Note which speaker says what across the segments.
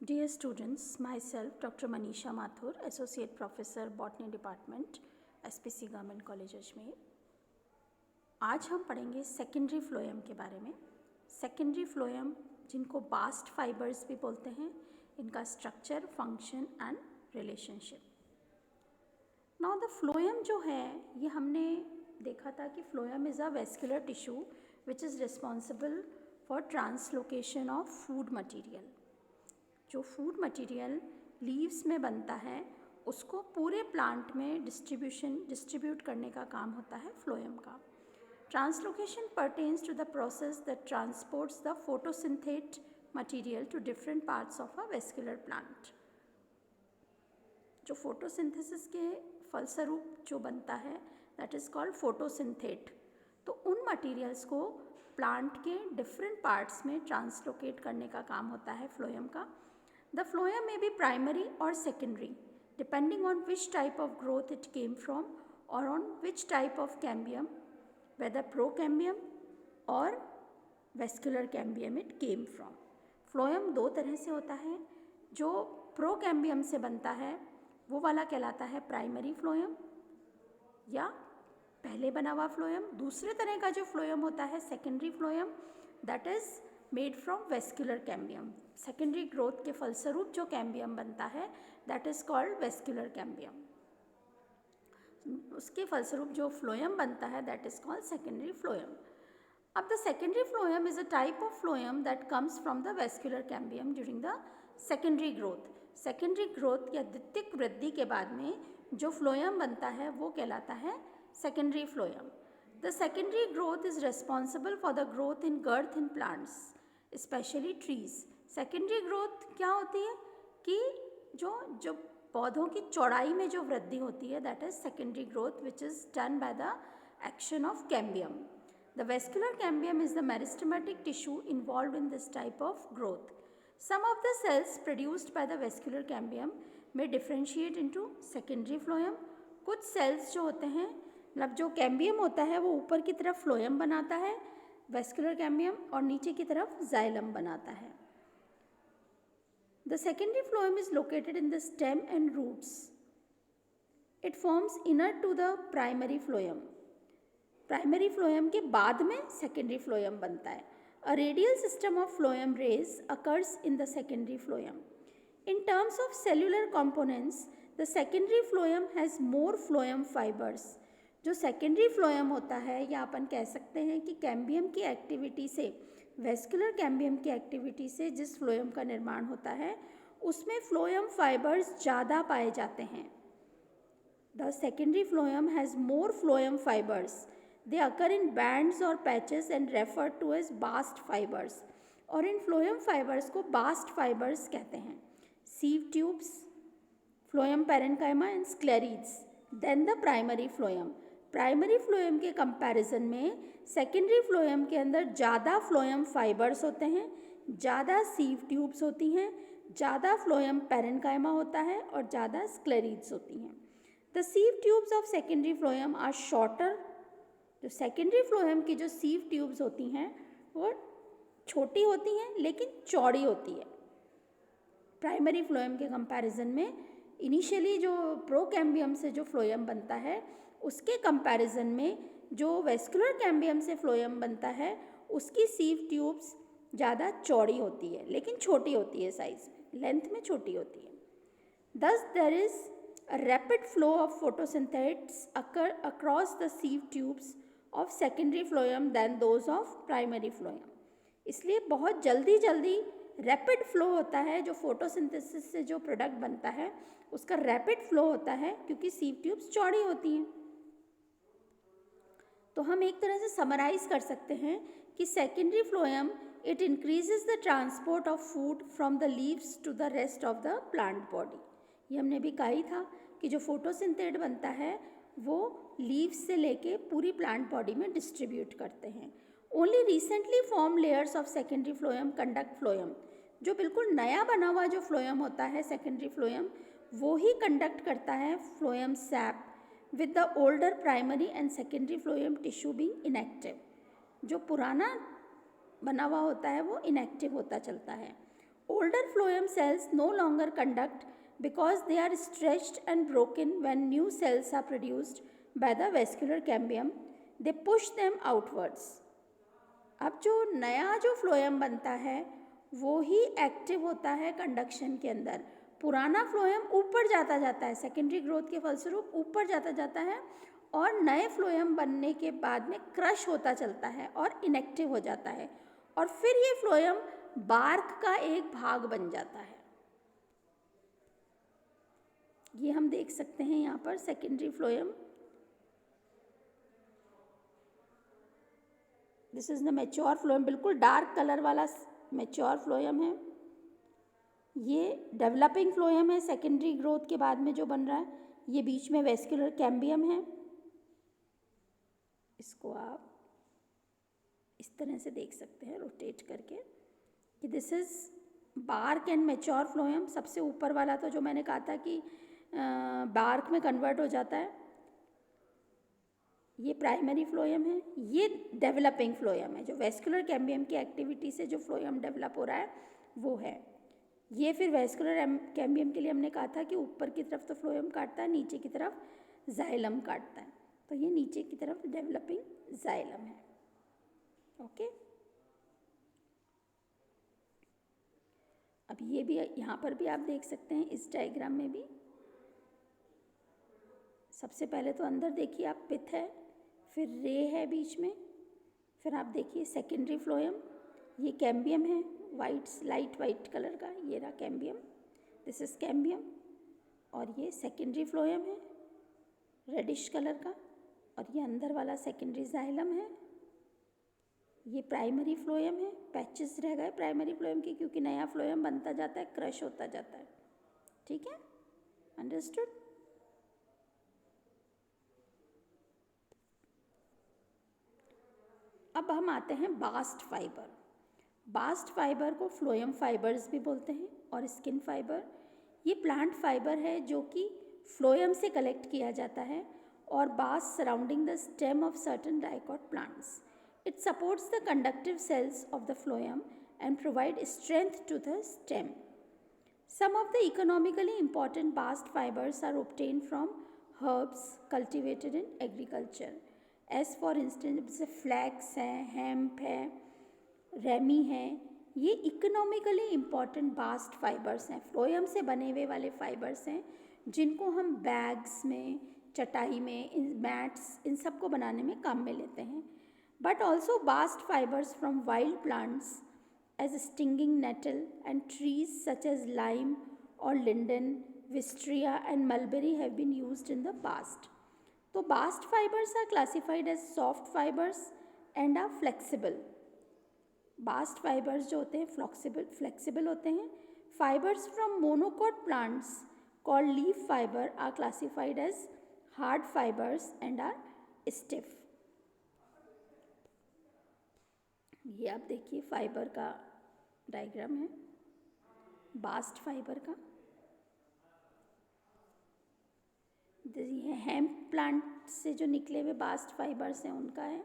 Speaker 1: Dear students, myself Dr. Manisha Mathur, Associate Professor Botany Department, SPC Government College Ajmer. आज हम पढ़ेंगे secondary phloem के बारे में। सेकेंडरी फ्लोएम जिनको बास्ट फाइबर्स भी बोलते हैं, इनका structure, function and relationship. Now the phloem जो है ये हमने देखा था कि phloem is a vascular tissue which is responsible for translocation of food material. जो फूड मटेरियल लीव्स में बनता है उसको पूरे प्लांट में डिस्ट्रीब्यूट करने का काम होता है फ्लोएम का। Translocation pertains to the process that transports the photosynthate material to different parts of a vascular plant. जो फोटोसिंथेसिस के फलस्वरूप जो बनता है दैट इज़ कॉल्ड फोटोसिंथेट। तो उन मटेरियल्स को प्लांट के डिफरेंट पार्ट्स में ट्रांसलोकेट करने का काम होता है फ्लोएम का। The phloem may be primary or secondary depending on which type of growth it came from or on which type of cambium, whether procambium or vascular cambium it came from. Phloem दो तरह से होता है। जो procambium से बनता है वो वाला कहलाता है प्राइमरी फ्लोएम या पहले बना हुआ फ्लोएम। दूसरे तरह का जो फ्लोएम होता है secondary phloem, that is made from vascular cambium. Secondary growth के फलस्वरूप जो कैम्बियम बनता है that is called vascular cambium. उसके फलस्वरूप जो फ्लोएम बनता है that is called secondary phloem. अब the secondary phloem is a type of phloem that comes from the vascular cambium during the secondary growth. Secondary growth या द्वितीयक वृद्धि के बाद में जो फ्लोएम बनता है वो कहलाता है secondary phloem. The secondary growth is responsible for the growth in girth in plants, especially trees. Secondary growth क्या होती है कि जो पौधों की चौड़ाई में जो वृद्धि होती है that is secondary growth which is done by the action of cambium. The vascular cambium is the meristematic tissue involved in this type of growth. Some of the cells produced by the vascular cambium may differentiate into secondary phloem. कुछ cells जो होते हैं मतलब जो cambium होता है वो ऊपर की तरफ फ्लोएम बनाता है वेस्कुलर कैम्बियम और नीचे की तरफ जाइलम बनाता है। The secondary phloem is located in the stem and roots. It forms inner to the primary phloem. Primary phloem के बाद में सेकेंडरी फ्लोएम बनता है। A radial system of phloem rays occurs in the secondary phloem. In terms of cellular components the secondary phloem has more phloem fibres. जो secondary phloem होता है या अपन कह सकते हैं कि कैम्बियम की एक्टिविटी से, वेस्कुलर कैम्बियम की एक्टिविटी से जिस फ्लोएम का निर्माण होता है उसमें फ्लोएम फाइबर्स ज़्यादा पाए जाते हैं। The secondary phloem has more phloem fibres. They occur in bands और patches and refer to as bast fibres. और इन फ्लोएम फाइबर्स को बास्ट फाइबर्स कहते हैं। Sieve tubes, phloem parenchyma and sclereids. Then the primary phloem. Primary phloem के comparison में secondary phloem के अंदर ज़्यादा फ्लोएम फाइबर्स होते हैं, ज़्यादा सीव ट्यूब्स होती हैं, ज़्यादा फ्लोएम पैरेन्काइमा होता है और ज़्यादा स्क्लेरीड्स होती हैं। The sieve tubes of secondary phloem are shorter. जो सेकेंडरी फ्लोएम की जो सीव ट्यूब्स होती हैं वो छोटी होती हैं लेकिन चौड़ी होती है प्राइमरी फ्लोएम के कंपैरिजन में। इनिशियली जो प्रोकैम्बियम से जो फ्लोएम बनता है उसके कंपैरिजन में जो वेस्कुलर कैम्बियम से फ्लोएम बनता है उसकी सीव ट्यूब्स ज़्यादा चौड़ी होती है लेकिन छोटी होती है साइज में, लेंथ में छोटी होती है। Thus there is a rapid flow of photosynthetes occur across the sieve tubes of secondary phloem than those of primary phloem. इसलिए बहुत जल्दी रैपिड फ्लो होता है। जो फोटोसिंथेसिस से जो प्रोडक्ट बनता है उसका रैपिड फ्लो होता है क्योंकि सीव ट्यूब्स चौड़ी होती हैं। तो हम एक तरह से समराइज कर सकते हैं कि secondary phloem it increases the transport of food from the leaves to the rest of the plant body. ये हमने भी कहा ही था कि जो फोटोसिंथेट बनता है वो लीव्स से लेके पूरी प्लांट बॉडी में डिस्ट्रीब्यूट करते हैं। Only recently form layers of secondary phloem conduct phloem. जो बिल्कुल नया बना हुआ जो फ्लोएम होता है सेकेंडरी फ्लोएम वो ही कंडक्ट करता है phloem SAP with the older primary and secondary phloem tissue being inactive। जो पुराना बना हुआ होता है वो इनएक्टिव होता चलता है Older phloem cells no longer conduct because they are stretched and broken when new cells are produced by the vascular cambium. They push them outwards. अब जो नया जो फ्लोएम बनता है वो ही एक्टिव होता है कंडक्शन के अंदर. पुराना फ्लोएम ऊपर जाता है, सेकेंडरी ग्रोथ के फलस्वरूप ऊपर जाता है और नए फ्लोएम बनने के बाद में क्रश होता चलता है और इनएक्टिव हो जाता है और फिर ये फ्लोएम बार्क का एक भाग बन जाता है. ये हम देख सकते हैं यहाँ पर secondary phloem. This is the mature phloem, बिल्कुल डार्क कलर वाला मैच्योर फ्लोएम है. ये डेवलपिंग फ्लोएम है सेकेंडरी ग्रोथ के बाद में जो बन रहा है. ये बीच में वेस्कुलर कैम्बियम है. इसको आप इस तरह से देख सकते हैं रोटेट करके कि this is bark and mature phloem. सबसे ऊपर वाला तो जो मैंने कहा था कि बार्क में कन्वर्ट हो जाता है, ये प्राइमरी फ्लोएम है. ये डेवलपिंग फ्लोएम है, जो वेस्कुलर कैम्बियम की एक्टिविटी से जो फ्लोएम डेवलप हो रहा है वो है. ये फिर वेस्कुलर कैम्बियम के लिए हमने कहा था कि ऊपर की तरफ तो फ्लोएम काटता है, नीचे की तरफ जाइलम काटता है. तो ये नीचे की तरफ डेवलपिंग जाइलम है. ओके. अब ये भी यहाँ पर भी आप देख सकते हैं इस डायग्राम में भी. सबसे पहले तो अंदर देखिए आप पिथ है, फिर रे है बीच में, फिर आप देखिए सेकेंडरी फ्लोएम. ये कैम्बियम है, लाइट वाइट कलर का, ये रहा कैम्बियम, दिस इज कैम्बियम. और ये सेकेंडरी फ्लोएम है रेडिश कलर का, और ये अंदर वाला सेकेंडरी जाइलम है. ये प्राइमरी फ्लोएम है. पैचेस रह गए प्राइमरी फ्लोएम के क्योंकि नया फ्लोएम बनता जाता है, क्रश होता जाता है. ठीक है, अंडरस्टूड. अब हम आते हैं बास्ट फाइबर. बास्ट फाइबर को फ्लोएम फाइबर्स भी बोलते हैं और स्किन फाइबर. ये प्लांट फाइबर है जो कि फ्लोएम से कलेक्ट किया जाता है और bast surrounding the stem of certain dicot plants. It supports the conductive cells of the phloem and provide strength to the stem. Some of the economically important bast fibers are obtained from herbs cultivated in agriculture. As for instance, flax है, hemp है, ramie है. ये economically important bast fibres हैं, phloem से बने हुए वाले fibres हैं जिनको हम बैग्स में, चटाई में, इन मैट्स, इन सब को बनाने में काम में लेते हैं. But also bast fibers from wild plants as stinging nettle and trees such as lime or linden, wisteria and mulberry have been used in the past. So bast fibers are classified as soft fibers and are flexible. Bast fibers जो होते हैं flexible होते हैं. Fibers from monocot plants called leaf fiber are classified as hard fibers and are stiff. ये आप देखिए fibre का diagram है बास्ट फाइबर का. ये हेम्प प्लांट से जो निकले हुए बास्ट फाइबर्स हैं उनका है.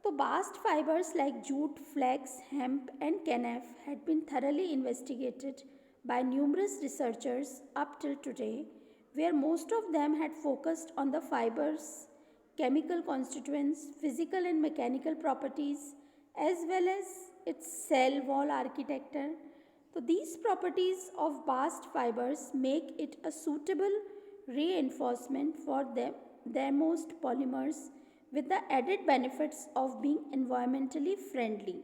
Speaker 1: तो bast fibres like jute, flax, hemp and kenaf had been thoroughly investigated by numerous researchers up till today, where most of them had focused on the fibers' chemical constituents, physical and mechanical properties, as well as its cell wall architecture. So these properties of bast fibers make it a suitable reinforcement for their most polymers with the added benefits of being environmentally friendly.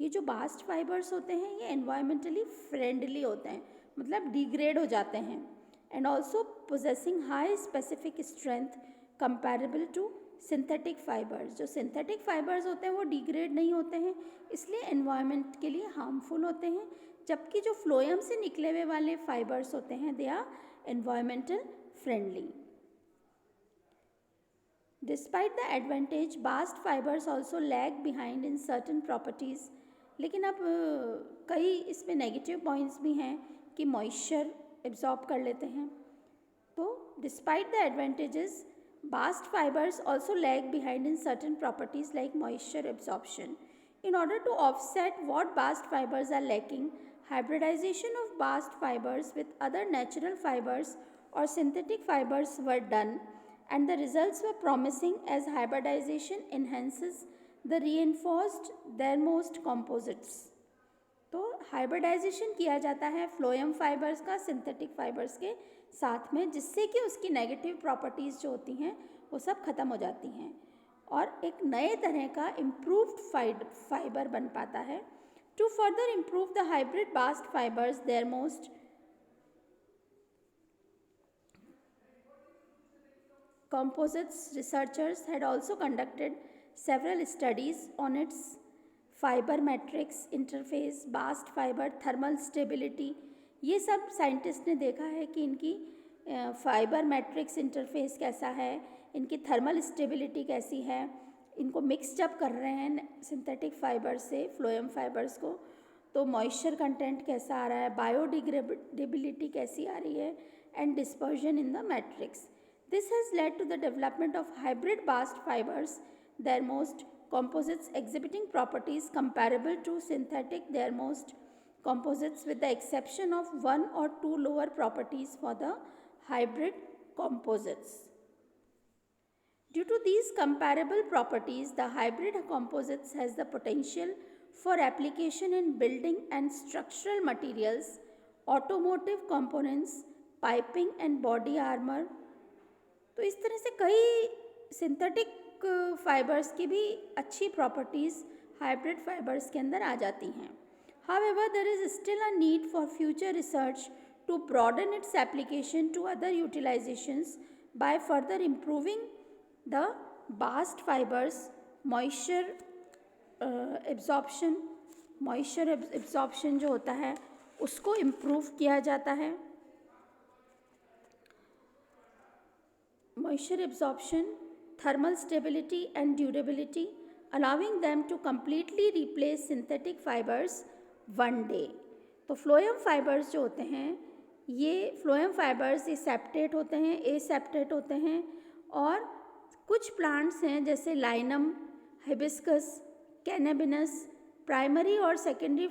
Speaker 1: ये जो bast fibres होते हैं ये environmentally friendly होते हैं, मतलब degrade हो जाते हैं, and also possessing high specific strength comparable to synthetic fibres. जो सिंथेटिक फाइबर्स होते हैं वो डिग्रेड नहीं होते हैं, इसलिए एनवायरनमेंट के लिए हार्मफुल होते हैं, जबकि जो फ्लोएम से निकले हुए वाले फाइबर्स होते हैं they are environmental friendly. Despite the advantage bast fibres also lag behind in certain properties. लेकिन अब कई इसमें नेगेटिव पॉइंट्स भी हैं कि मॉइस्चर एब्जॉर्ब कर लेते हैं. तो despite the advantages, bast fibers also lag behind in certain properties like moisture absorption. In order to offset what bast fibers are lacking, hybridization of bast fibers with other natural fibers or synthetic fibers were done, and the results were promising as hybridization enhances the reinforced dermost composites. तो hybridisation किया जाता है phloem fibres का synthetic fibres के साथ में, जिससे कि उसकी नेगेटिव प्रॉपर्टीज़ जो होती हैं वो सब ख़त्म हो जाती हैं और एक नए तरह का इम्प्रूव्ड फाइबर बन पाता है. To further improve the hybrid bast fibres their most composites, researchers had also conducted several studies on its fiber matrix interface, bast fiber, thermal stability. ये सब साइंटिस्ट ने देखा है कि इनकी फाइबर मैट्रिक्स इंटरफेस कैसा है, इनकी थर्मल स्टेबिलिटी कैसी है, इनको मिक्सड अप कर रहे हैं सिंथेटिक फाइबर से फ्लोएम फाइबर्स को, तो मॉइस्चर कंटेंट कैसा आ रहा है, बायोडिग्रेडेबिलिटी कैसी आ रही है, and dispersion in the matrix. This has led to the development of hybrid bast fibers, dermost composites exhibiting properties comparable to synthetic dermost composites with the exception of one or two lower properties for the hybrid composites. Due to these comparable properties, the hybrid composites has the potential for application in building and structural materials, automotive components, piping and body armor. तो इस तरह से कई synthetic fibres की भी अच्छी properties hybrid fibres के अंदर आ जाती हैं. However there is still a need for future research to broaden its application to other utilisations by further improving the bast fibres moisture absorption जो होता है उसको इम्प्रूव किया जाता है. Moisture absorption, thermal stability and durability, allowing them to completely replace synthetic fibers one day. तो phloem fibres जो होते हैं, ये फ्लोएम फाइबर्स ये सेप्टेट होते हैं, ए सेप्टेट होते हैं, और कुछ प्लांट्स हैं जैसे लाइनम, हिबिस्कस, कैनेबिनस, प्राइमरी और सेकेंडरी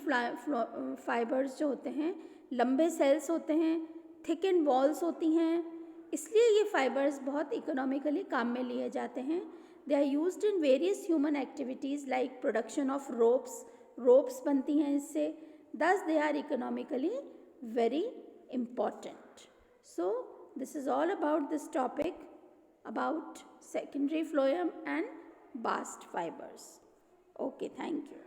Speaker 1: फाइबर्स जो होते हैं लंबे सेल्स होते हैं, थिक एंड बॉल्स होती हैं, इसलिए ये फाइबर्स बहुत इकोनॉमिकली काम में लिए जाते हैं. They are used in various human activities like production of ropes बनती हैं इससे. Thus they are economically very important. So this is all about this topic about secondary phloem and bast fibres. Okay, thank you.